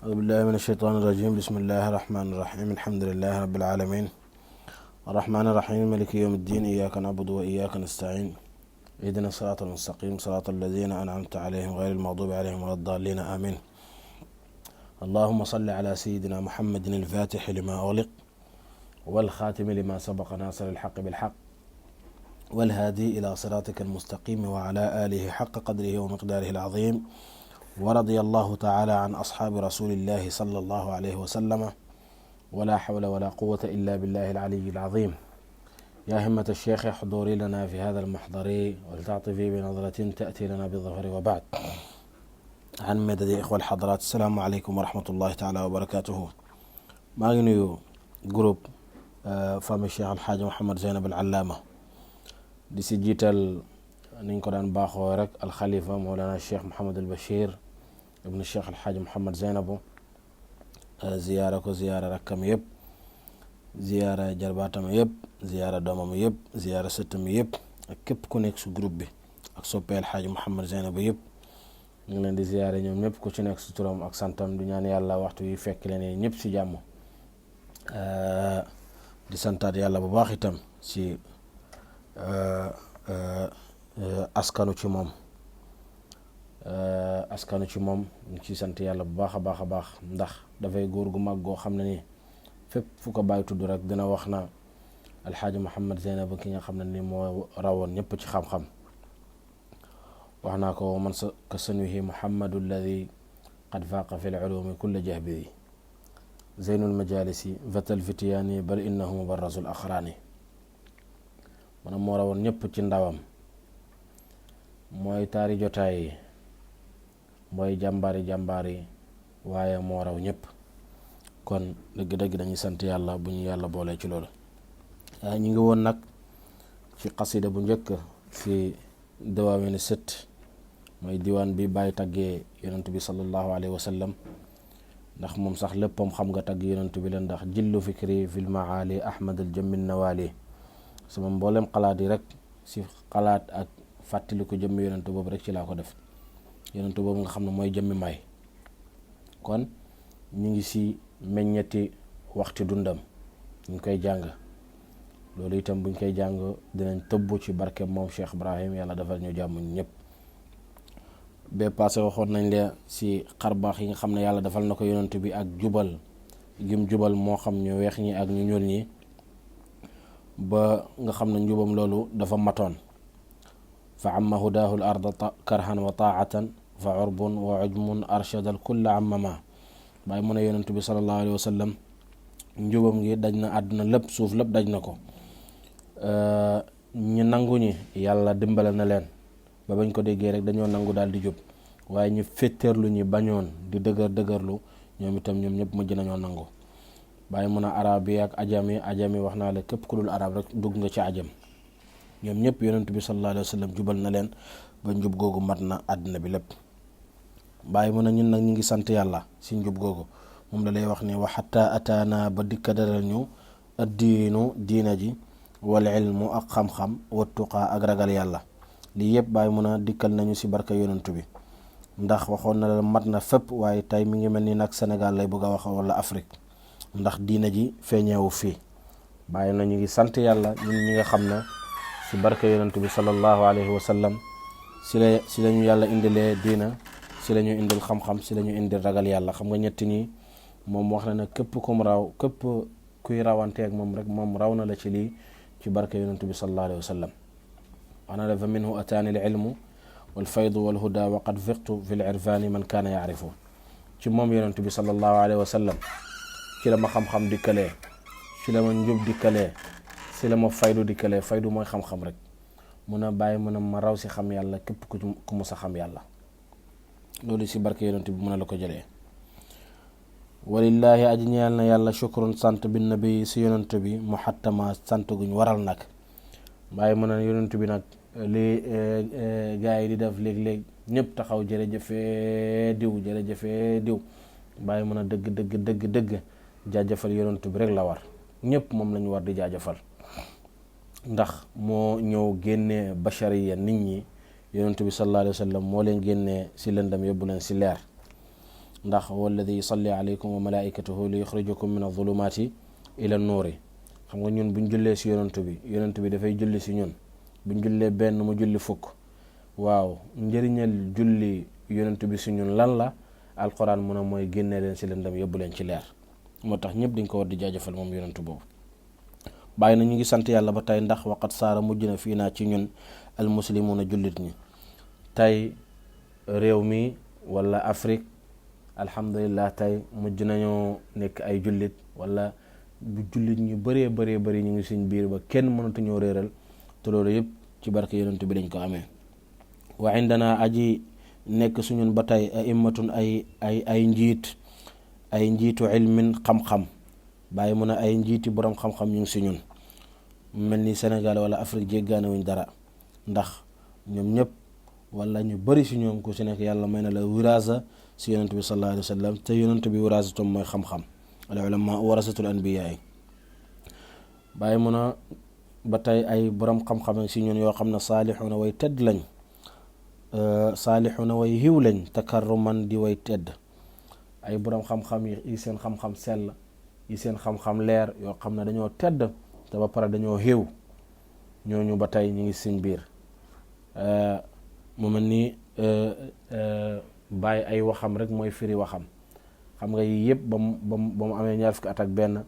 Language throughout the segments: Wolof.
أعوذ بالله من الشيطان الرجيم. بسم الله الرحمن الرحيم. الحمد لله رب العالمين الرحمن الرحيم مالك يوم الدين. إياك نعبد وإياك نستعين. اهدنا الصراط المستقيم صراط الذين أنعمت عليهم غير المغضوب عليهم ولا الضالين. آمين. اللهم صل على سيدنا محمد الفاتح لما أغلق والخاتم لما سبق ناصر الحق بالحق والهادي إلى صراطك المستقيم وعلى آله حق قدره ومقداره العظيم. ورضي الله تعالى عن أصحاب رسول الله صلى الله عليه وسلم ولا حول ولا قوة إلا بالله العلي العظيم. يا همة الشيخ حضوري لنا في هذا المحضر ولتعطفي بنظرة تأتي لنا بالظهر. وبعد، عن مدد إخوة الحضرات، السلام عليكم ورحمة الله تعالى وبركاته. ما نيو جروب فامي الشيخ الحاج محمد زينب العلامة di si jiital niñ ko daan baaxoo rek alxalifa Mawlana Cheikh Mouhamadul Bachir ibnu Cheikh alxaaj Mouhamad Zeynabu, ziyaara ko, ziyaara rakkam yëpp, ziyaara jarbaatam yëpp, ziyaara doomam yëpp, ziyaara sëttam yëpp, ak képp ku nekk su groupe bi ak soppee alxaaj Mouhamad Zeynabu yëpp. ñu ngi leen di ziyaare ñoom ñëpp ku ci nekk su turam ak santam, di ñaan yàlla waxtu yi fekk leen ñëpp si jàmm. di santaat yàlla bu baax itam si askanu ci moom ñu ci sant yàlla bu baax a baax ndax dafay góor gu mag goo xam ne ni fépp fu ko bàyyi tudd rek dina wax na alxaaji Mouhamad Zeynab ki nga xam ne ni moo rawoon ñëpp ci xam-xam. wax naa ko man sa ka sanwihi Muhammadu alladi qad faaqa fi lulumi kulla jahbidi zeynul majalisi vatal fitiyaani bal innahu mubarrazul axraani. maanaam moo rawoon ñëpp ci ndawam, mooy taari jotaay yi, mooy jàmbaari waaye moo raw ñëpp. kon dëgg-dëgg dañuy sant yàlla bu ñu yàlla boolee ci loolu. ñu ngi woon nag ci xasida bu njëkk fi dawaamini sët, mooy diwaan bi bàyyi taggee yonent bi sallallahu alayhi wa sallam, ndax moom sax léppam xam nga tagg yonent bi la, ndax jillu fikri fil maali ahmad al jammin nawali. sama mboolem xalaat yi rek si xalaat ak fàttali ko jëmmi yonentu boobu rek ci laa ko def, yonentu boobu nga xam ne mooy jëmmi may. kon ñu ngi si meññeti waxti dundam, ñu koy jàng. loolu itam buñ koy jàng dinañ tëbb ci barke moom Cheikh Ibrahim, yàlla defal ñu jàmm ñëpp. bee passé waxoon nañ leen si xarbaax yi nga xam ne yàlla defal na ko yonentu bi ak jubal gim jubal moo xam ñu weex ñi ak ñu ñuul ñi, ba nga xam ne njubam loolu dafa matoon. fa amma hudaahu l arda karhan wa taatan fa urbun wa ujmun arshada al kulla amama. bàyyi mu ne yonent bi sallallahu alayhi wa sallam njubam gi daj na àdduna lépp, suuf lépp daj na ko. ñu nangu ñi yàlla dimbale na leen ba bañ ko déggee rek dañoo nangu daal di jub, waaye ñu féttéerlu ñi bañoon di dëgërlu ñoom itam ñoom ñëpp mujj nañoo nangu. bàyyi mun a arab yi ak ajam yi wax naa la képp ku dul arab rek dugg nga ci ajam. ñoom ñëpp yonent bi sallallahu alayhi wa sallam jubal na leen ba njub googu mat na àddina bi lépp. bàyyi mun a ñun nag ñu ngi sant yàlla si njub googu. moom la lay wax ni wa xatta ataana ba dikka daral ñu addiinu diina ji wal ilmu ak xam-xam wa tuqaa ak ragal yàlla. lii yëpp bàyyi mun a dikkal nañu si barka yonent bi, ndax waxoon na la mat na fépp, waaye tey mi ngi mel ni nag Sénégal lay bëgg a wax wala Afrique, ndax diina ji feeñeewu fii. bàyyi na ñu ngi sant yàlla ñun ñi nga xam ne si barke yonent bi sallallahu alayhi wa sallam si lañu yàlla indilee diina, si la ñu indil xam-xam, si la ñu indil ragal yàlla. xam nga ñetti ñi moom wax na ne képp kum raw, képp kuy rawanteeg moom rek moom raw na la ci lii, ci barke yonent bi sallallahu alayhi wa sallam. wax na la fa minhu ataani al ilmu wal faydu wal huda wa qad fiqtu fi l irfani man kaana yaarifu. ci moom yonent bi sallallahu alayhi wa sallam ci la ma xam-xam dikkalee, ci la ma njub dikkalee, ci la ma faydu dikkalee. faydu mooy xam-xam rek. mun a bàyyi mun a ma raw si xam yàlla képp ku mu sa xam yàlla. loolu si barke yonent bi mun a la ko jëlee. walillaahi aji ñeel na yàlla shukrun sant bi nabi si yonent bi muhattama sant guñ waral nag. bàyyi mun a yonent bi nag li gars yi di def léeg-léeg ñëpp taxaw jërëjëfee diw. bàyyi mën a dëgg jaajëfal yonent bi rek la war. ñëpp moom lañu war di jaajëfal, ndax moo ñëw génnee bashariya nit ñi. yonent bi sallallahu alayhi wa sallam moo leen génnee si lëndam yóbbu leen si leer. ndax walladi yusalli alaykum wa malaikatuhu li yuxrijakum min adh-dhulumati ila an-nuuri. xam nga ñun buñ jullee si yonent bi dafay julli si ñun, buñ jullee benn mu julli fukk. waaw njëriñal julli yonent bi si ñun lan la? alquran mun a mooy génnee leen si lëndëm yóbbu leen ci leer. moo tax ñëpp dañ ko war di jaajëfal moom yonent boobu. bàyyi na ñu ngi sant yàlla ba tey ndax waqat saara mujj na fii naa ci ñun almuslimuuna jullit ñi. tey réew mi wala Afrique alhamdulillah tey mujj nañoo nekk ay jullit, wala bu jullit ñu bëree bëri ñu ngi suñ biir ba kenn mënatuñoo réeral, te loolu yëpp ci barke yonent bi dañ ko amee. wa indana aji nekk suñun ba tey aimmatun ay njiitu ilmin xam-xam. bàyyi mun a ay njiiti borom xam-xam ñu ngi si ñun, mel ni Sénégal wala Afrique jéggaane wuñ dara, ndax ñoom ñëpp wala ñu bëri si ñoom ku si nekk yàlla may na la wiraasa si yonent bi sallallahu alayhi wa sallam, te yonent bi wiraasa tom mooy xam-xam. al ulama warasatul anbiyaa yi. bàyyi mun a ba tey ay borom xam-xam si ñun yoo xam ne saalixuuna way tedd lañ, saalixuuna way hiw lañ, takarruman di way tedd. ay borom xam-xam yi seen xam-xam sell, yi seen xam-xam leer, yoo xam ne dañoo tedd te ba pare dañoo hiw. ñooñu ba tey ñu ngi suñ biir. mu mel ni bàyyi ay waxam rek mooy firi waxam. xam nga yii yëpp ba mu amee 20 fukki at ak benn,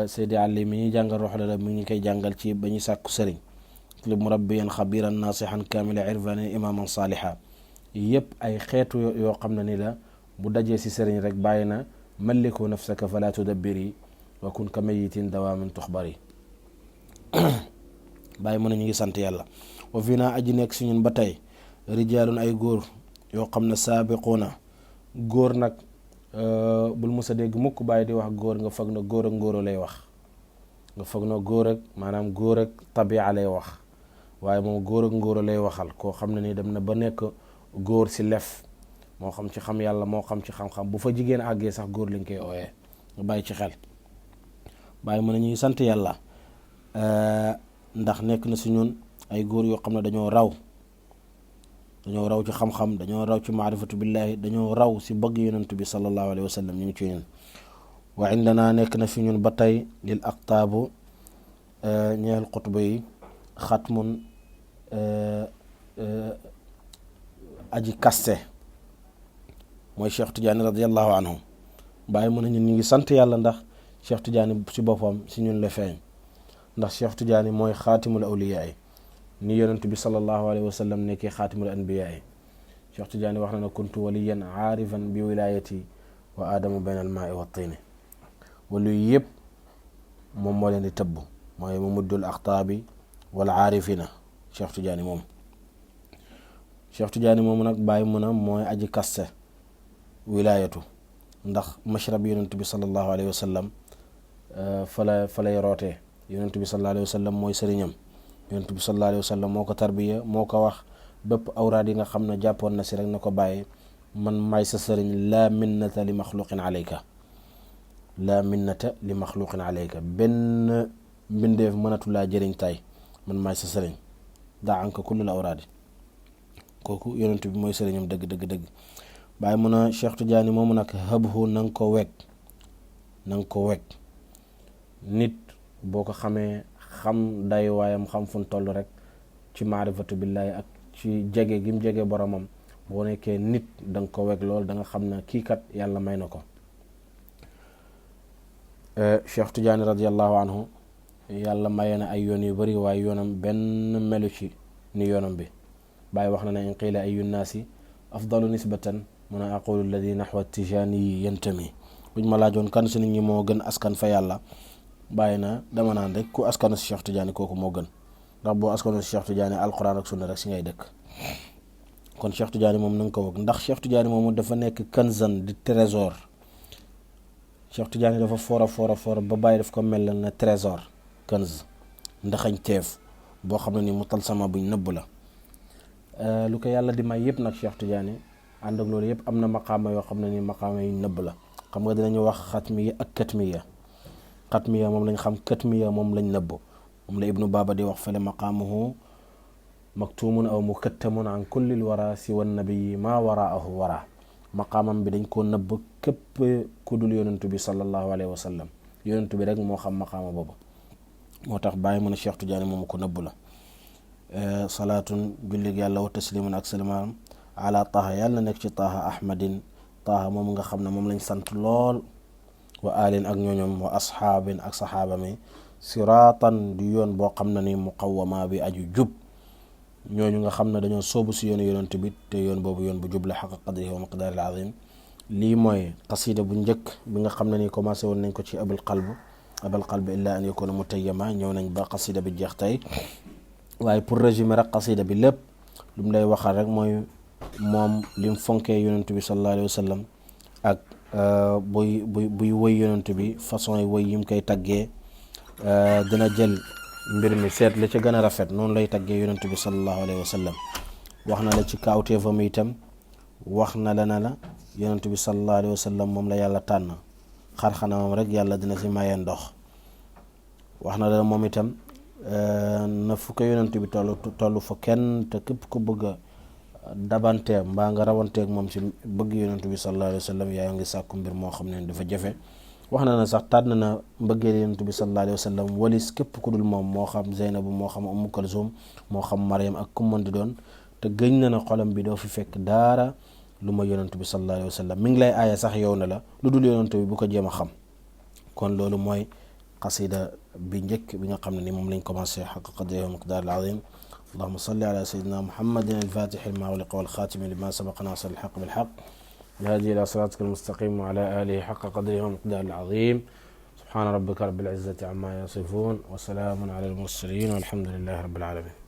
Seydi Ali mi ñuy jàngal roxla la mi ngi koy jàngal ci ba ñuy sàkku sëriñ. li murabbiyan xabiran nasihan kamila irfani imaman saliha. yëpp ay xeetu yoo xam ne ni la bu dajee si sëriñ rek bàyyi na malliku nafsaka fala tudabbiri wa kun ka mayitin dawamin tuxbari. bàyyi mën na ñu ngi sant yàlla. wa fii naa aji nekk si ñun ba tey rijaalun ay góor yoo xam ne saabiquuna. góor nag bul mës a dégg mukk bàyyi di wax góor nga foog na góor ak ngóoro lay wax, nga foog na góor ak maanaam góor ak tabia lay wax, waaye moom góor ak ngóoro lay waxal. koo xam ne ni dem na ba nekk góor si lef, moo xam ci xam yàlla moo xam ci xam-xam. bu fa jigéen àggee sax góor lañ koy ooyee, nga bàyyi ci xel. bàyyi mën na ñuy sant yàlla ndax nekk na si ñun ay góor yoo xam ne dañoo raw ci xam-xam, dañoo raw ci maarifatu billahi, dañoo raw si bëgg yonent bi sallallahu alayhi wa sallam. ñu ngi ci ñun. wa indana nekk na fi ñun ba tey lil aqtaabu ñeel xutba yi xatmun aji kaste mooy Cheikh Tidiane radiallahu anhu. bàyyi mën na ñun ñu ngi sant yàlla ndax Cheikh Tidiane si boppam si ñun la feeñ, ndax Cheikh Tidiane mooy xaatimul awliyaa yi, ni yonent bi sallallahu alayhi wa sallam nekkee xaatimul anbiyaa yi. Cheikh Tidiane wax na ne kuntu waliyan aarifan bi wilayati wa aadamu bayna al maai wa tini. wala yëpp moom moo leen di tëbb, mooy mu muddul axtaabi wala aarifina. Cheikh Tidiane moom nag bàyyi mun a mooy aji kaste wilayatu, ndax mashrab yonent bi sallallahu alayhi wa sallam fa lay rootee. yonent bi sallallahu alayhi wa sallam mooy sëriñam. yonent bi sallallahu alayhi wa sallam moo ko tarbiya, moo ko wax bépp awraad yi nga xam ne jàppoon na si rek na ko bàyyi, man maay sa sëriñ. laa minnata li maxluqin alayka, laa minnata li maxluqin alayka. benn mbindeef mënatu laa jëriñ tay, man maay sa sëriñ. daa anka kullul awraadi. kooku yonent bi mooy sëriñam dëgg. bàyyi mun a Cheikh Tidiane moomu nag habhu na nga ko wekk. nit boo ko xamee xam day waayam, xam fu mu toll rek ci maarifatu billahi ak ci jege gi mu jege boromam. boo nekkee nit da nga ko wekk lool, da nga xam ne kii kat yàlla may na ko. Cheikh Tidiane radiallahu anhu yàlla maye na ay yoon yu bari, waaye yoonam benn melu ci ni yoonam bi. bàyyi wax na ne in qiila ayu naasi afdalu nisbatan mun a aqulu alladi naxwa tijaani yantami. buñ ma laajoon kan si nit ñi moo gën askan fa yàlla, bàyyi na dama naan rek ku askanu si Cheikh Tidiane kooku moo gën, ndax boo askanu si Cheikh Tidiane alquran ak sunna rek si ngay dëkk. kon Cheikh Tidiane moom na nga ko wëgg, ndax Cheikh Tidiane moomu dafa nekk kanzan di trésor. Cheikh Tidiane dafa foora ba bàyyi daf ko mel na trésor, kanz ndaxañ teef boo xam ne ni mu tal sama buñ nëbb la. lu ko yàlla di may yëpp nag Cheikh Tidiane ànd ak loolu yëpp am na maqaama yoo xam ne ni maqaama yu nëbb la. xam nga dinañu wax xatmiya ak katmiya moom lañ xam, katmiya moom lañ nëbb. moom la ibnu baba di wax fele maqaamuhu maktumun aw mukattamun an kullil wara siwa nabiyi ma waraahu wara. maqaamam bi dañ koo nëbb képp ku dul yonentu bi sallallahu alayhi wa sallam yonentu bi rek moo xam maqaama boobu. moo tax bàyyi mu ne Cheikh Tidiane moomu ko nëbb la. salaatun jullig yàlla wa taslimun ak salamaam ala taha yàlla na nekk ci taha ahmadin taha moom nga xam ne moom lañ sant lool wa alin ak ñooñom wa asxaabin ak saxaaba mi siraatan du yoon boo xam ne ni muqawama bi aju jub ñooñu nga xam ne dañoo soobu si yoonu yonent bi te yoon boobu yoon bu jub la xaqa qadrihi wa miqdaaril azim. lii mooy qasida bu njëkk bi nga xam ne ni commencé woon nañ ko ci abul qalb illa an yakuna mutayyama ñëw nañ ba qasida bi jeex tey. waaye pour résumer rek qasida bi lépp lu mu lay waxal rek mooy moom lim fonkee yonent bi sallallahu alayhi wa sallam ak buy woy yonent bi façon yi woy yim koy taggee dina jël mbir mi seet la ca gën a rafet noonu lay taggee yonent bi sallallahu alayhi wa sallam. wax na la ci kaawteefam itam wax na la yonent bi sallallahu alayhi wa sallam moom la yàlla tànn xarxanamam rek yàlla dina ci maye ndox. wax na la moom itam na fu ko yonent bi tollu fa kenn te képp ku bëgg a dabanteeg mbaa nga rawanteeg moom ci bëgg yonent bi sallallahu alayhi wa sallam yaa ngi sàkku mbir moo xam ne dafa jafe. wax na sax tànn na mbëggeel yonent bi sallallahu alayhi wa sallam walis képp ku dul moom moo xam Zeynabu moo xam Ummu Kalsum moo xam Maryam ak ku mën di doon te gëñ na xolam bi doo fi fekk daara lu ma yonent bi sallallahu alayhi wa sallam mi ngi lay aaya sax yow na la lu dul yonent bi bu ko jéem a xam. kon loolu mooy qasida bi njëkk bi nga xam ne ni moom lañ commencé xaqa qadrihi wa miqdaaril azim. allahumma salli ala sayyidina muhammadin al-fatixi lima ughliqa wal xaatimi lima sabaqa naasir al-xaq bil xaq الهادي إلى صراطك المستقيم وعلى آله حق قدره ومقداره العظيم. سبحان ربك رب العزة عما يصفون وسلام على المرسلين والحمد لله رب العالمين.